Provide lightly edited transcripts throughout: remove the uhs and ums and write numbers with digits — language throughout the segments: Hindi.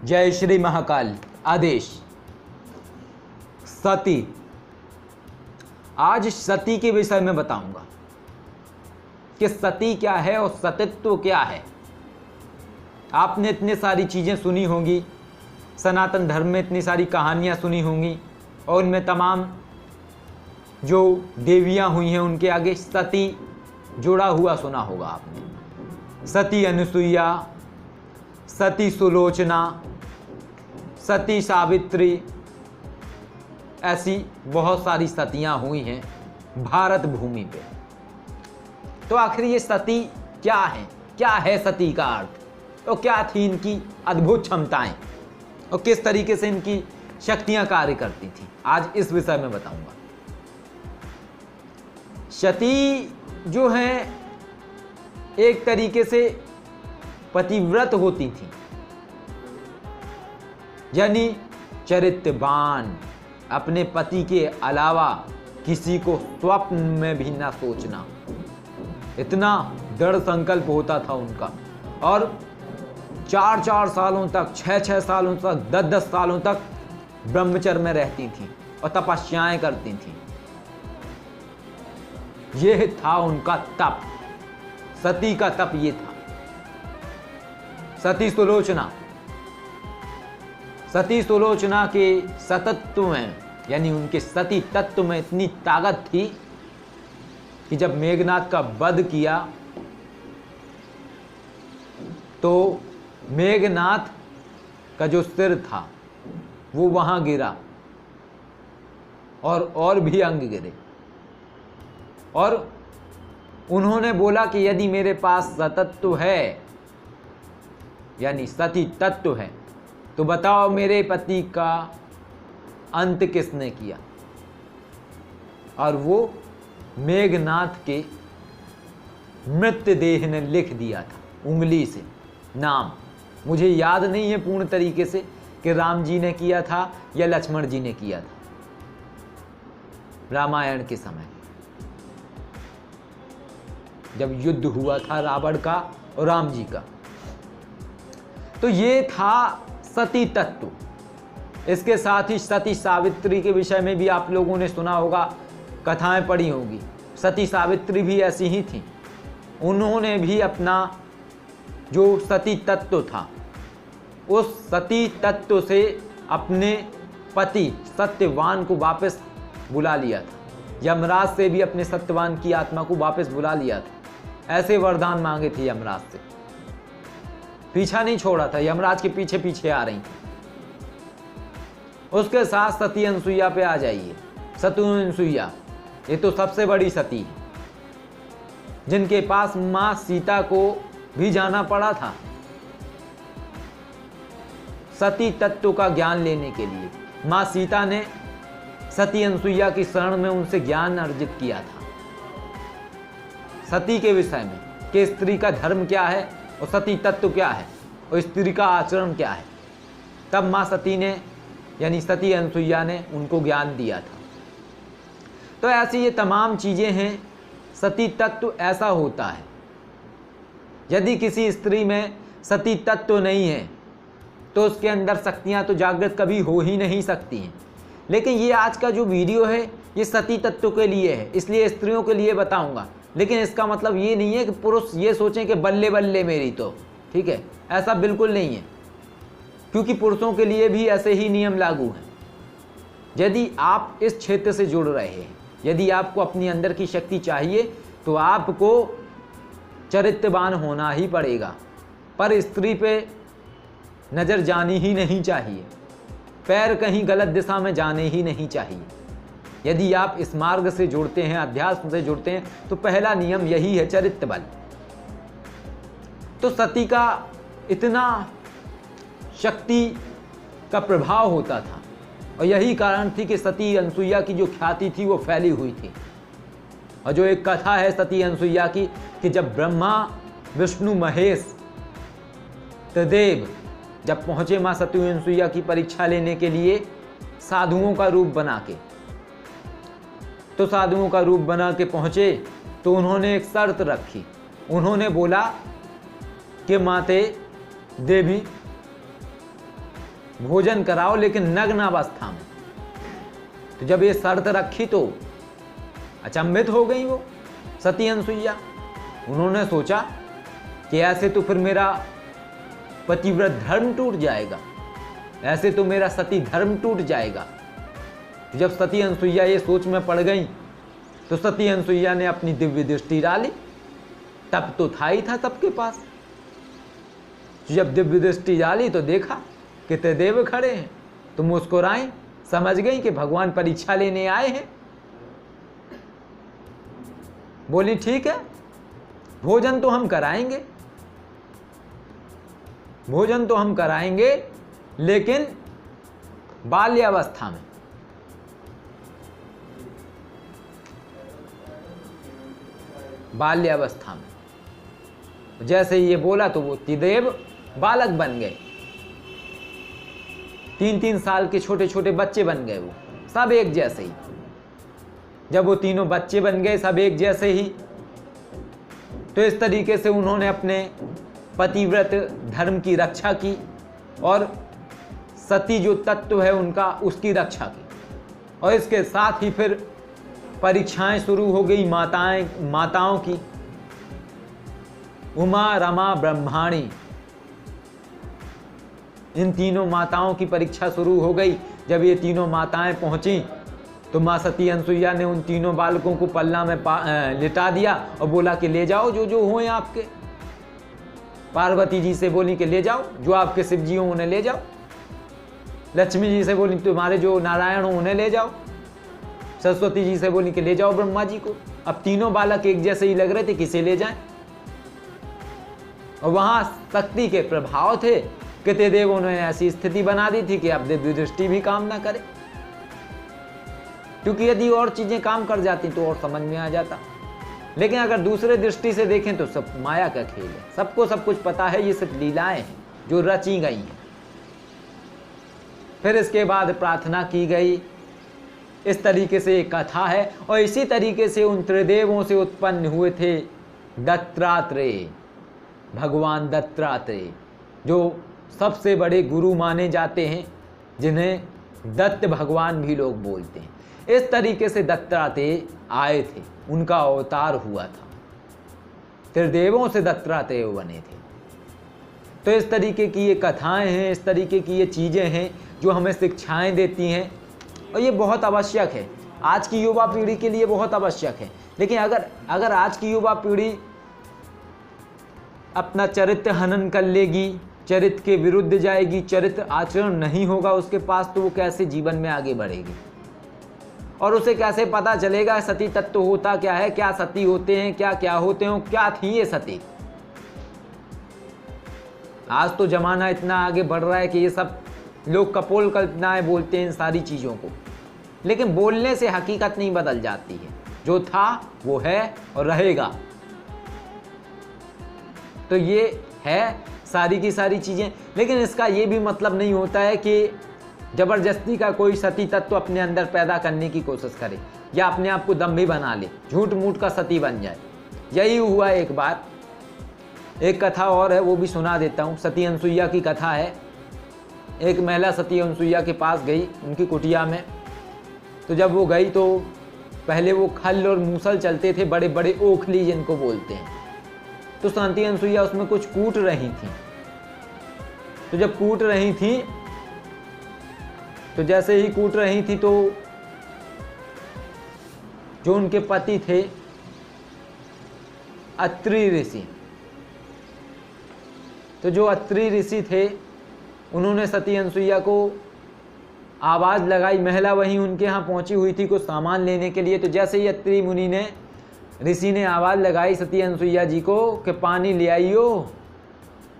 जय श्री महाकाल। आदेश। सती। आज सती के विषय में बताऊंगा कि सती क्या है और सतीत्व क्या है। आपने इतनी सारी चीज़ें सुनी होंगी, सनातन धर्म में इतनी सारी कहानियाँ सुनी होंगी और उनमें तमाम जो देवियाँ हुई हैं उनके आगे सती जुड़ा हुआ सुना होगा आपने। सती अनुसुईया, सती सुलोचना, सती सावित्री, ऐसी बहुत सारी सतियाँ हुई हैं भारत भूमि पे। तो आखिर ये सती क्या है, क्या है सती का अर्थ, और क्या थी इनकी अद्भुत क्षमताएं और किस तरीके से इनकी शक्तियां कार्य करती थी, आज इस विषय में बताऊंगा। सती जो है एक तरीके से पतिव्रत होती थी, यानी चरित्रवान, अपने पति के अलावा किसी को स्वप्न में भी ना सोचना, इतना दृढ़ संकल्प होता था उनका। और 4-4 सालों तक, 6-6 सालों तक, 10-10 सालों तक ब्रह्मचर्य में रहती थी और तपस्याएं करती थी। यह था उनका तप, सती का तप ये था। सती सुलोचना, सती सुलोचना के सतत्व में, यानी उनके सती तत्व में इतनी ताकत थी कि जब मेघनाद का वध किया तो मेघनाद का जो सिर था वो वहां गिरा और भी अंग गिरे। और उन्होंने बोला कि यदि मेरे पास सतत्व है, यानी सती तत्व है, तो बताओ मेरे पति का अंत किसने किया। और वो मेघनाद के मृतदेह ने लिख दिया था उंगली से नाम। मुझे याद नहीं है पूर्ण तरीके से कि राम जी ने किया था या लक्ष्मण जी ने किया था रामायण के समय, जब युद्ध हुआ था रावण का और राम जी का। तो ये था सती तत्व। इसके साथ ही सती सावित्री के विषय में भी आप लोगों ने सुना होगा, कथाएं पढ़ी होगी। सती सावित्री भी ऐसी ही थी। उन्होंने भी अपना जो सती तत्व था, उस सती तत्व से अपने पति सत्यवान को वापस बुला लिया था। यमराज से भी अपने सत्यवान की आत्मा को वापस बुला लिया था। ऐसे वरदान मांगे थे यमराज से, पीछा नहीं छोड़ा था, यमराज के पीछे पीछे आ रही थी। उसके साथ सती अनुसुईया पे आ जाइए। सती अनुसुईया ये तो सबसे बड़ी सती है, जिनके पास मां सीता को भी जाना पड़ा था सती तत्व का ज्ञान लेने के लिए। मां सीता ने सती अनुसुईया की शरण में उनसे ज्ञान अर्जित किया था सती के विषय में, कि स्त्री का धर्म क्या है और सती तत्व क्या है और स्त्री का आचरण क्या है। तब मां सती ने, यानी सती अनुसुईया ने उनको ज्ञान दिया था। तो ऐसी ये तमाम चीज़ें हैं। सती तत्व ऐसा होता है, यदि किसी स्त्री में सती तत्व नहीं है तो उसके अंदर शक्तियाँ तो जागृत कभी हो ही नहीं सकती हैं। लेकिन ये आज का जो वीडियो है ये सती तत्व के लिए है, इसलिए स्त्रियों के लिए बताऊंगा। लेकिन इसका मतलब ये नहीं है कि पुरुष ये सोचें कि बल्ले बल्ले मेरी तो ठीक है, ऐसा बिल्कुल नहीं है, क्योंकि पुरुषों के लिए भी ऐसे ही नियम लागू हैं। यदि आप इस क्षेत्र से जुड़ रहे हैं, यदि आपको अपनी अंदर की शक्ति चाहिए, तो आपको चरित्रवान होना ही पड़ेगा। पर स्त्री पे नज़र जानी ही नहीं चाहिए, पैर कहीं गलत दिशा में जाने ही नहीं चाहिए। यदि आप इस मार्ग से जुड़ते हैं, अध्यात्म से जुड़ते हैं, तो पहला नियम यही है, चरित्र बल। तो सती का इतना शक्ति का प्रभाव होता था और यही कारण थी कि सती अनुसुईया की जो ख्याति थी वो फैली हुई थी। और जो एक कथा है सती अनुसुईया की, कि जब ब्रह्मा विष्णु महेश त्रिदेव जब पहुंचे मां सती अनुसुईया की परीक्षा लेने के लिए साधुओं का रूप बना के, तो साधुओं का रूप बना के पहुंचे तो उन्होंने एक शर्त रखी। उन्होंने बोला कि माते देवी भोजन कराओ लेकिन नग्न अवस्था में। तो जब ये शर्त रखी तो अचंभित हो गई वो सती अनसुईया। उन्होंने सोचा कि ऐसे तो फिर मेरा पतिव्रत धर्म टूट जाएगा, ऐसे तो मेरा सती धर्म टूट जाएगा। जब सती अनसुईया ये सोच में पड़ गई तो सती अनसुईया ने अपनी दिव्य दृष्टि डाली। तब तो था ही था सबके पास। जब दिव्य दृष्टि डाली तो देखा कि त्रिदेव खड़े हैं, तो मुस्कुराई, समझ गई कि भगवान परीक्षा लेने आए हैं। बोली ठीक है, भोजन तो हम कराएंगे, भोजन तो हम कराएंगे, लेकिन बाल्यावस्था में। बाल्यावस्था में जैसे ये बोला तो वो त्रिदेव बालक बन गए। 3-3 साल के छोटे छोटे बच्चे बन गए, वो सब एक जैसे ही। जब वो तीनों बच्चे बन गए सब एक जैसे ही, तो इस तरीके से उन्होंने अपने पतिव्रत धर्म की रक्षा की और सती जो तत्व है उनका, उसकी रक्षा की। और इसके साथ ही फिर परीक्षाएं शुरू हो गई माताओं की। उमा, रमा, ब्रह्माणी, इन तीनों माताओं की परीक्षा शुरू हो गई। जब ये तीनों माताएं पहुंची तो माँ सती अनसुईया ने उन तीनों बालकों को पल्ला में लिटा दिया और बोला कि ले जाओ जो जो हों आपके। पार्वती जी से बोली कि ले जाओ जो आपके शिव जी हों उन्हें ले जाओ। लक्ष्मी जी से बोली तुम्हारे जो नारायण हों उन्हें ले जाओ। सरस्वती जी से बोली कि ले जाओ ब्रह्मा जी को। अब तीनों बालक एक जैसे ही लग रहे थे, किसे ले जाएं। और वहां शक्ति के प्रभाव थे कि त्रिदेवों ने ऐसी स्थिति बना दी थी कि अब दिव्य दृष्टि भी काम ना करे, क्योंकि यदि और चीजें काम कर जाती तो और समझ में आ जाता। लेकिन अगर दूसरे दृष्टि से देखें तो सब माया का खेल है, सबको सब कुछ पता है, ये सिर्फ लीलाएं हैं जो रची गई हैं। फिर इसके बाद प्रार्थना की गई। इस तरीके से एक कथा है। और इसी तरीके से उन त्रिदेवों से उत्पन्न हुए थे दत्तात्रेय, भगवान दत्तात्रेय, जो सबसे बड़े गुरु माने जाते हैं, जिन्हें दत्त भगवान भी लोग बोलते हैं। इस तरीके से दत्तात्रेय आए थे, उनका अवतार हुआ था, त्रिदेवों से दत्तात्रेय बने थे। तो इस तरीके की ये कथाएं हैं, इस तरीके की ये चीज़ें हैं जो हमें शिक्षाएं देती हैं। और ये बहुत आवश्यक है, आज की युवा पीढ़ी के लिए बहुत आवश्यक है। लेकिन अगर आज की युवा पीढ़ी अपना चरित्र हनन कर लेगी, चरित्र के विरुद्ध जाएगी, चरित्र आचरण नहीं होगा उसके पास, तो वो कैसे जीवन में आगे बढ़ेगी। और उसे कैसे पता चलेगा सती तत्व होता क्या है, क्या सती होते हैं, क्या क्या होते हैं, क्या थी ये सती। आज तो जमाना इतना आगे बढ़ रहा है कि ये सब लोग कपोल कल्पनाएं बोलते हैं इन सारी चीज़ों को, लेकिन बोलने से हकीकत नहीं बदल जाती है। जो था वो है और रहेगा। तो ये है सारी की सारी चीज़ें। लेकिन इसका ये भी मतलब नहीं होता है कि ज़बरदस्ती का कोई सती तत्व अपने अंदर पैदा करने की कोशिश करे या अपने आप को दम्भी बना ले, झूठ मूठ का सती बन जाए। यही हुआ एक बार। एक कथा और है, वो भी सुना देता हूँ। सती अनसुईया की कथा है। एक महिला सती अनसुईया के पास गई उनकी कुटिया में। तो जब वो गई तो पहले वो खल और मूसल चलते थे, बड़े बड़े ओखली जिनको बोलते हैं। तो सती अनसुईया उसमें कुछ कूट रही थी। तो जब कूट रही थी तो जैसे ही कूट रही थी तो जो उनके पति थे अत्रि ऋषि, तो जो अत्रि ऋषि थे उन्होंने सती अनसुईया को आवाज़ लगाई। महिला वहीं उनके यहाँ पहुंची हुई थी कुछ सामान लेने के लिए। तो जैसे ही अत्रि मुनि ने, ऋषि ने आवाज़ लगाई सती अनसुईया जी को कि पानी ले आइयो,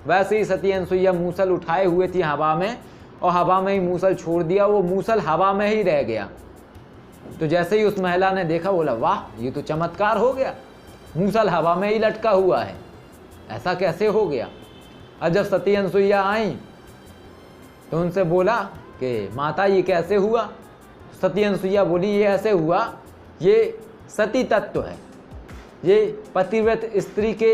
वैसे ही सती अनसुईया मूसल उठाए हुए थी हवा में, और हवा में ही मूसल छोड़ दिया। वो मूसल हवा में ही रह गया। तो जैसे ही उस महिला ने देखा, बोला वाह ये तो चमत्कार हो गया, मूसल हवा में ही लटका हुआ है, ऐसा कैसे हो गया। और जब सती अनसुईया आई तो उनसे बोला कि माता ये कैसे हुआ। सती अनसुईया बोली ये ऐसे हुआ, ये सती तत्व है, ये पतिव्रत स्त्री के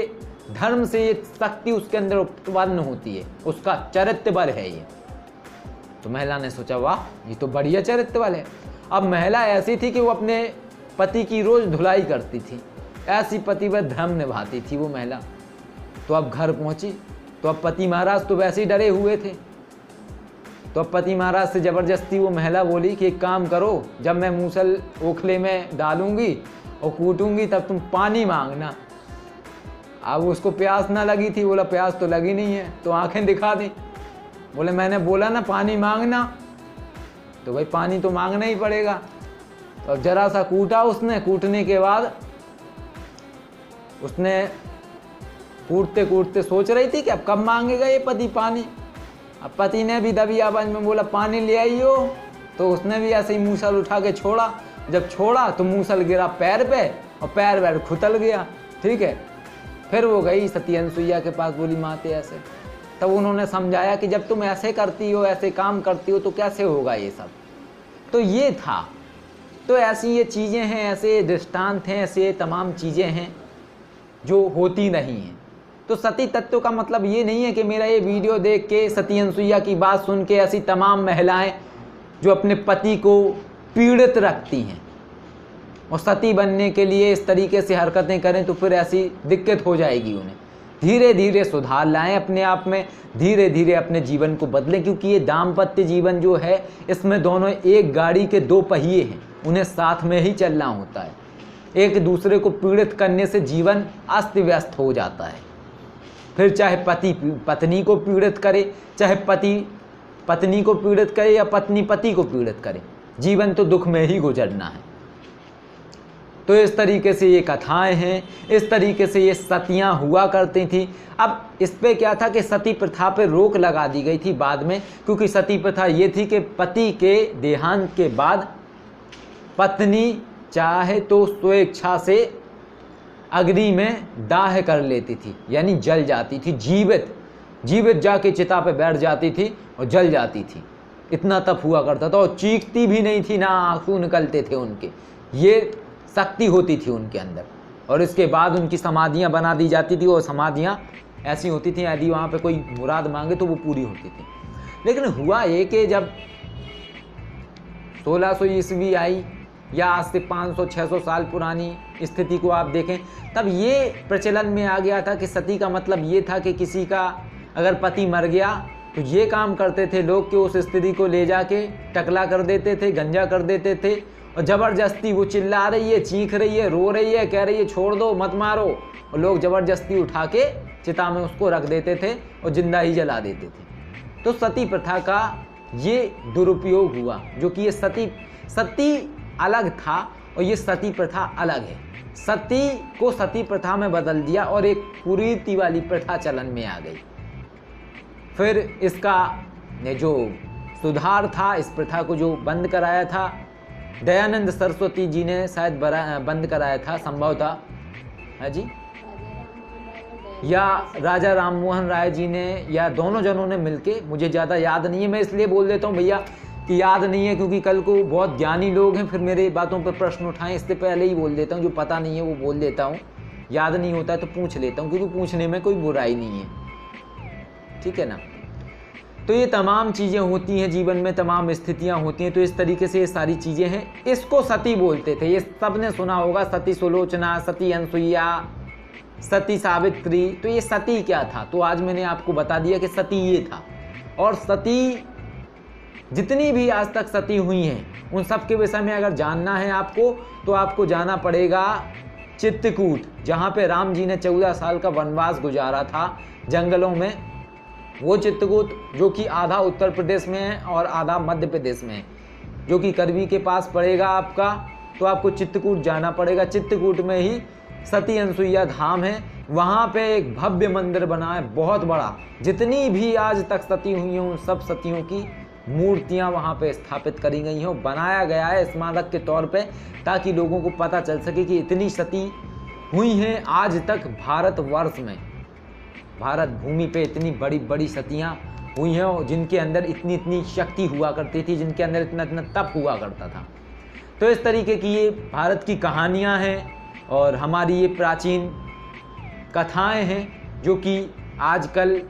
धर्म से ये शक्ति उसके अंदर उत्पन्न होती है, उसका चरित्र बल है ये। तो महिला ने सोचा वाह ये तो बढ़िया चरित्र वाले। अब महिला ऐसी थी कि वो अपने पति की रोज धुलाई करती थी, ऐसी पतिव्रत धर्म निभाती थी वो महिला। तो अब घर पहुंची तो अब पति महाराज तो वैसे ही डरे हुए थे। तो अब पति महाराज से जबरदस्ती वो महिला बोली कि एक काम करो, जब मैं मूसल ओखले में डालूंगी और कूटूंगी तब तुम पानी मांगना। अब उसको प्यास ना लगी थी, बोला प्यास तो लगी नहीं है, तो आंखें दिखा दी। बोले मैंने बोला ना पानी मांगना, तो भाई पानी तो मांगना ही पड़ेगा। तो अब जरा सा कूटा उसने, कूटने के बाद उसने कूटते कूटते सोच रही थी कि अब कब मांगेगा ये पति पानी। अब पति ने भी दबी आवाज में बोला पानी ले आइयो, तो उसने भी ऐसे ही मूसल उठा के छोड़ा। जब छोड़ा तो मूसल गिरा पैर पे और पैर वैर खुतल गया। ठीक है, फिर वो गई सती अनसुईया के पास, बोली माते ऐसे। तब उन्होंने समझाया कि जब तुम ऐसे करती हो, ऐसे काम करती हो तो कैसे होगा ये सब। तो ये था। तो ऐसी ये चीज़ें हैं, ऐसे दृष्टांत हैं, ऐसे तमाम चीज़ें हैं जो होती नहीं हैं। तो सती तत्व का मतलब ये नहीं है कि मेरा ये वीडियो देख के सती अनसुईया की बात सुन के ऐसी तमाम महिलाएं जो अपने पति को पीड़ित रखती हैं और सती बनने के लिए इस तरीके से हरकतें करें तो फिर ऐसी दिक्कत हो जाएगी उन्हें। धीरे धीरे सुधार लाएं अपने आप में, धीरे धीरे अपने जीवन को बदलें, क्योंकि ये दाम्पत्य जीवन जो है इसमें दोनों एक गाड़ी के दो पहिए हैं, उन्हें साथ में ही चलना होता है। एक दूसरे को पीड़ित करने से जीवन अस्त व्यस्त हो जाता है। फिर चाहे पति पत्नी को पीड़ित करे, चाहे पति पत्नी को पीड़ित करे या पत्नी पति को पीड़ित करे, जीवन तो दुख में ही गुजरना है। तो इस तरीके से ये कथाएं हैं, इस तरीके से ये सतियां हुआ करती थी। अब इस पे क्या था कि सती प्रथा पे रोक लगा दी गई थी बाद में, क्योंकि सती प्रथा ये थी कि पति के देहांत के बाद पत्नी चाहे तो स्वेच्छा से अग्नि में दाह कर लेती थी, यानी जल जाती थी, जीवित जाके चिता पे बैठ जाती थी और जल जाती थी। इतना तप हुआ करता था और चीखती भी नहीं थी, ना आंसू निकलते थे उनके। ये शक्ति होती थी उनके अंदर। और इसके बाद उनकी समाधियां बना दी जाती थी और समाधियां ऐसी होती थी यदि वहाँ पे कोई मुराद मांगे तो वो पूरी होती थी। लेकिन हुआ ये कि जब 1600 ईस्वी आई या आज से 500-600 साल पुरानी स्थिति को आप देखें, तब ये प्रचलन में आ गया था कि सती का मतलब ये था कि किसी का अगर पति मर गया तो ये काम करते थे लोग कि उस स्त्री को ले जाके टकला कर देते थे, गंजा कर देते थे और ज़बरदस्ती वो चिल्ला रही है, चीख रही है, रो रही है, कह रही है छोड़ दो मत मारो, और लोग ज़बरदस्ती उठा के चिता में उसको रख देते थे और जिंदा ही जला देते थे। तो सती प्रथा का ये दुरुपयोग हुआ, जो कि ये सती अलग था और ये सती प्रथा अलग है। सती को सती प्रथा में बदल दिया और एक कुरीति वाली प्रथा चलन में आ गई। फिर इसका जो सुधार था, इस प्रथा को जो बंद कराया था दयानंद सरस्वती जी ने शायद बंद कराया था संभवतः, है जी, या राजा राम मोहन राय जी ने, या दोनों जनों ने मिलके, मुझे ज़्यादा याद नहीं है। मैं इसलिए बोल देता हूँ भैया कि याद नहीं है, क्योंकि कल को बहुत ज्ञानी लोग हैं फिर मेरे बातों पर प्रश्न उठाएं, इससे पहले ही बोल देता हूँ। जो पता नहीं है वो बोल देता हूँ, याद नहीं होता है तो पूछ लेता हूँ, क्योंकि पूछने में कोई बुराई नहीं है, ठीक है ना। तो ये तमाम चीज़ें होती हैं जीवन में, तमाम स्थितियाँ होती हैं। तो इस तरीके से ये सारी चीज़ें हैं। इसको सती बोलते थे, ये सब ने सुना होगा, सती सुलोचना, सती अनसुईया, सती सावित्री। तो ये सती क्या था, तो आज मैंने आपको बता दिया कि सती ये था। और सती जितनी भी आज तक सती हुई हैं उन सब के विषय में अगर जानना है आपको तो आपको जाना पड़ेगा चित्रकूट, जहाँ पे राम जी ने 14 साल का वनवास गुजारा था जंगलों में। वो चित्रकूट जो कि आधा उत्तर प्रदेश में है और आधा मध्य प्रदेश में है, जो कि करवी के पास पड़ेगा आपका। तो आपको चित्रकूट जाना पड़ेगा। चित्रकूट में ही सती अनसुईया धाम है, वहाँ पे एक भव्य मंदिर बना है बहुत बड़ा। जितनी भी आज तक सती हुई हैं उन सब सतियों की मूर्तियाँ वहाँ पे स्थापित करी गई हैं, बनाया गया है स्मारक के तौर पे, ताकि लोगों को पता चल सके कि इतनी सती हुई हैं आज तक भारतवर्ष में, भारत भूमि पे इतनी बड़ी बड़ी सतियाँ हुई हैं, और जिनके अंदर इतनी इतनी शक्ति हुआ करती थी, जिनके अंदर इतना इतना तप हुआ करता था। तो इस तरीके की ये भारत की कहानियाँ हैं और हमारी ये प्राचीन कथाएं हैं, जो कि आजकल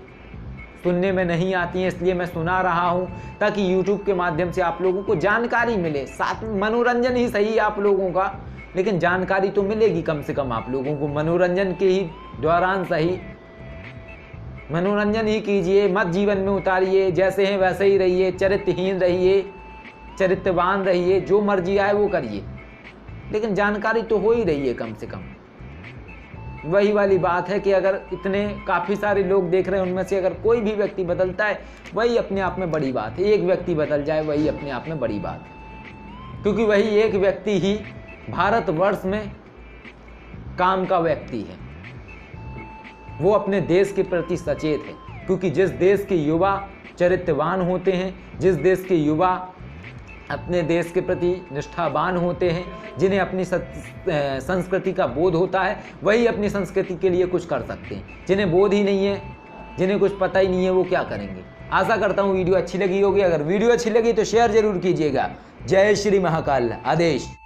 सुनने में नहीं आती हैं, इसलिए मैं सुना रहा हूँ ताकि YouTube के माध्यम से आप लोगों को जानकारी मिले। साथ में मनोरंजन ही सही है आप लोगों का, लेकिन जानकारी तो मिलेगी कम से कम आप लोगों को। मनोरंजन के ही दौरान सही मनोरंजन ही कीजिए, मत जीवन में उतारिए। जैसे हैं वैसे ही रहिए, चरित्रहीन रहिए, चरित्रवान रहिए, जो मर्जी आए वो करिए, लेकिन जानकारी तो हो ही रही है कम से कम। वही वाली बात है कि अगर इतने काफ़ी सारे लोग देख रहे हैं, उनमें से अगर कोई भी व्यक्ति बदलता है, वही अपने आप में बड़ी बात है। एक व्यक्ति बदल जाए, वही अपने आप में बड़ी बात है, क्योंकि वही एक व्यक्ति ही भारतवर्ष में काम का व्यक्ति है। वो अपने देश के प्रति सचेत है, क्योंकि जिस देश के युवा चरित्रवान होते हैं, जिस देश के युवा अपने देश के प्रति निष्ठावान होते हैं, जिन्हें अपनी संस्कृति का बोध होता है, वही अपनी संस्कृति के लिए कुछ कर सकते हैं। जिन्हें बोध ही नहीं है, जिन्हें कुछ पता ही नहीं है, वो क्या करेंगे। आशा करता हूँ वीडियो अच्छी लगी होगी। अगर वीडियो अच्छी लगी तो शेयर जरूर कीजिएगा। जय श्री महाकाल। आदेश।